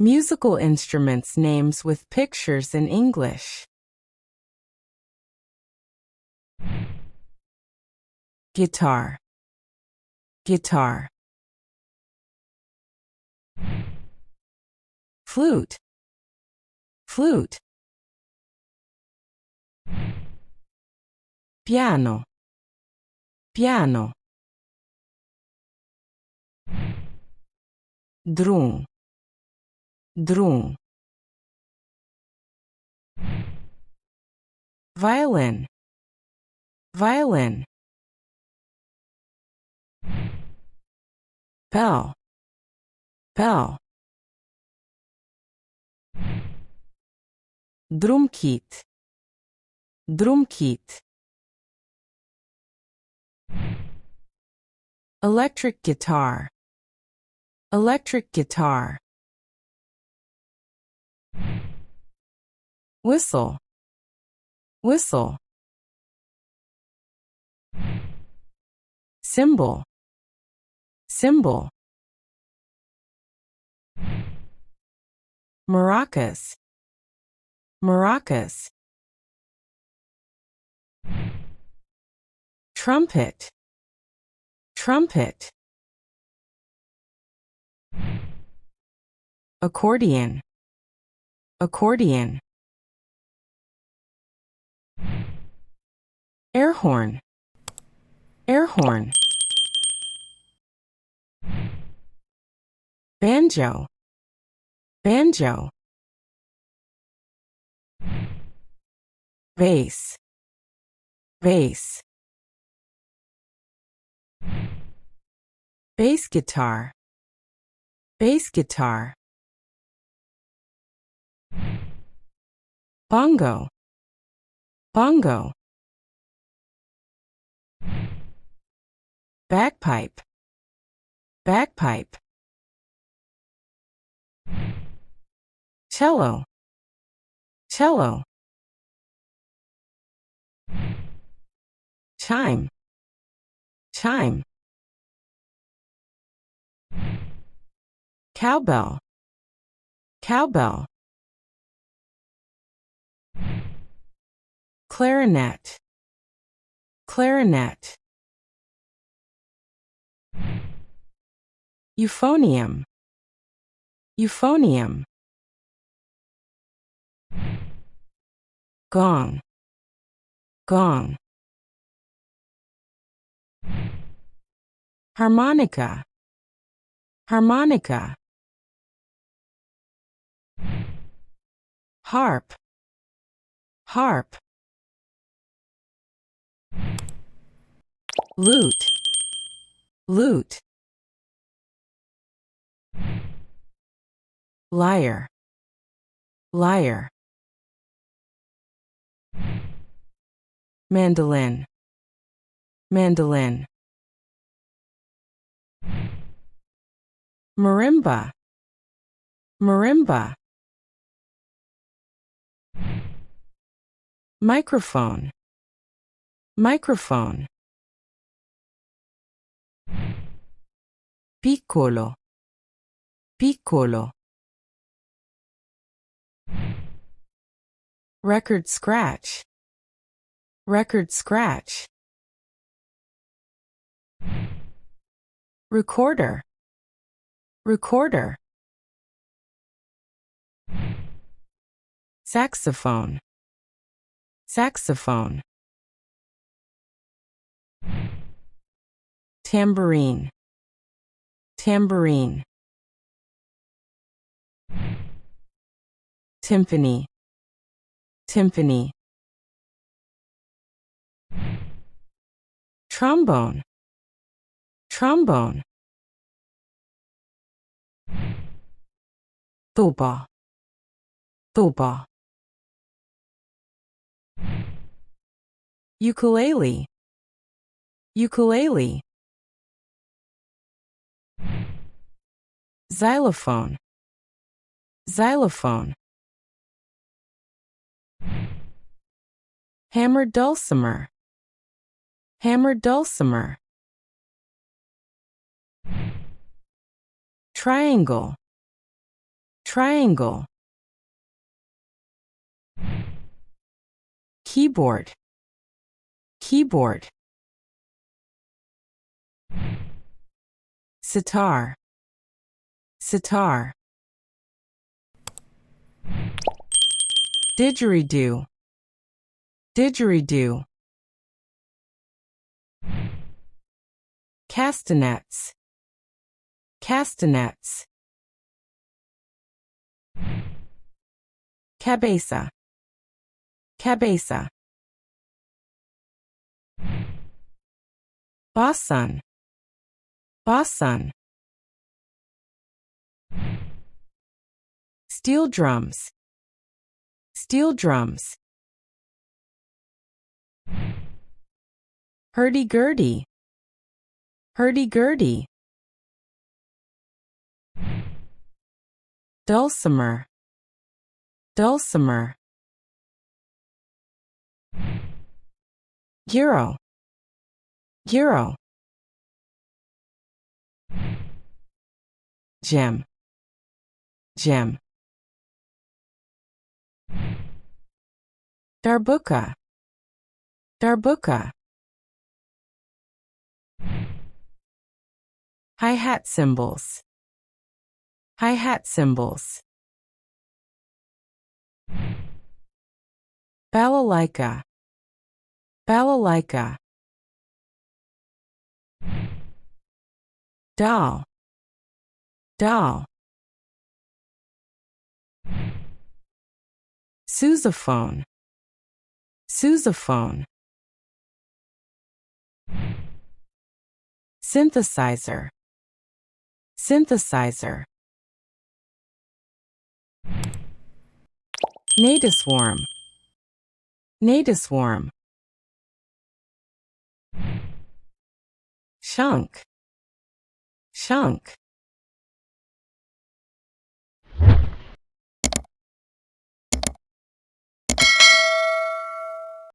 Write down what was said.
Musical instruments names with pictures in English. Guitar. Guitar. Flute. Flute. Piano. Piano. Drum. Drum. Violin. Violin. Bell. Bell. Drumkit. Drumkit. Electric guitar. Electric guitar. Whistle. Whistle. Cymbal. Cymbal. Maracas. Maracas. Trumpet. Trumpet. Accordion. Accordion. Air horn. Air horn. Banjo. Banjo. Bass. Bass. Bass guitar. Bass guitar. Bongo. Bongo. Bagpipe. Bagpipe. Cello. Cello. Chime. Chime. Cowbell. Cowbell. Clarinet. Clarinet. Euphonium. Euphonium. Gong. Gong. Harmonica. Harmonica. Harp. Harp. Lute. Lute. Lyre. Lyre. Mandolin. Mandolin. Marimba. Marimba. Microphone. Microphone. Piccolo. Piccolo. Record scratch. Record scratch. Recorder. Recorder. Saxophone. Saxophone. Tambourine. Tambourine. Timpani. Timpani. Trombone. Trombone. Tuba. Tuba. Ukulele. Ukulele. Xylophone. Xylophone. Hammered dulcimer. Hammered dulcimer. Triangle. triangle, keyboard, keyboard, sitar, sitar, didgeridoo, didgeridoo, castanets, castanets, cabeza, cabeza, bosun, bosun, steel drums, steel drums, hurdy-gurdy, hurdy-gurdy, dulcimer, dulcimer, gyro, gyro, gem, gem, darbuka, darbuka, hi-hat cymbals, hi-hat cymbals, balalaika, balalaika, doll, doll, sousaphone, sousaphone, synthesizer, synthesizer, nadiswarm, nadiswarm, shunk, shunk,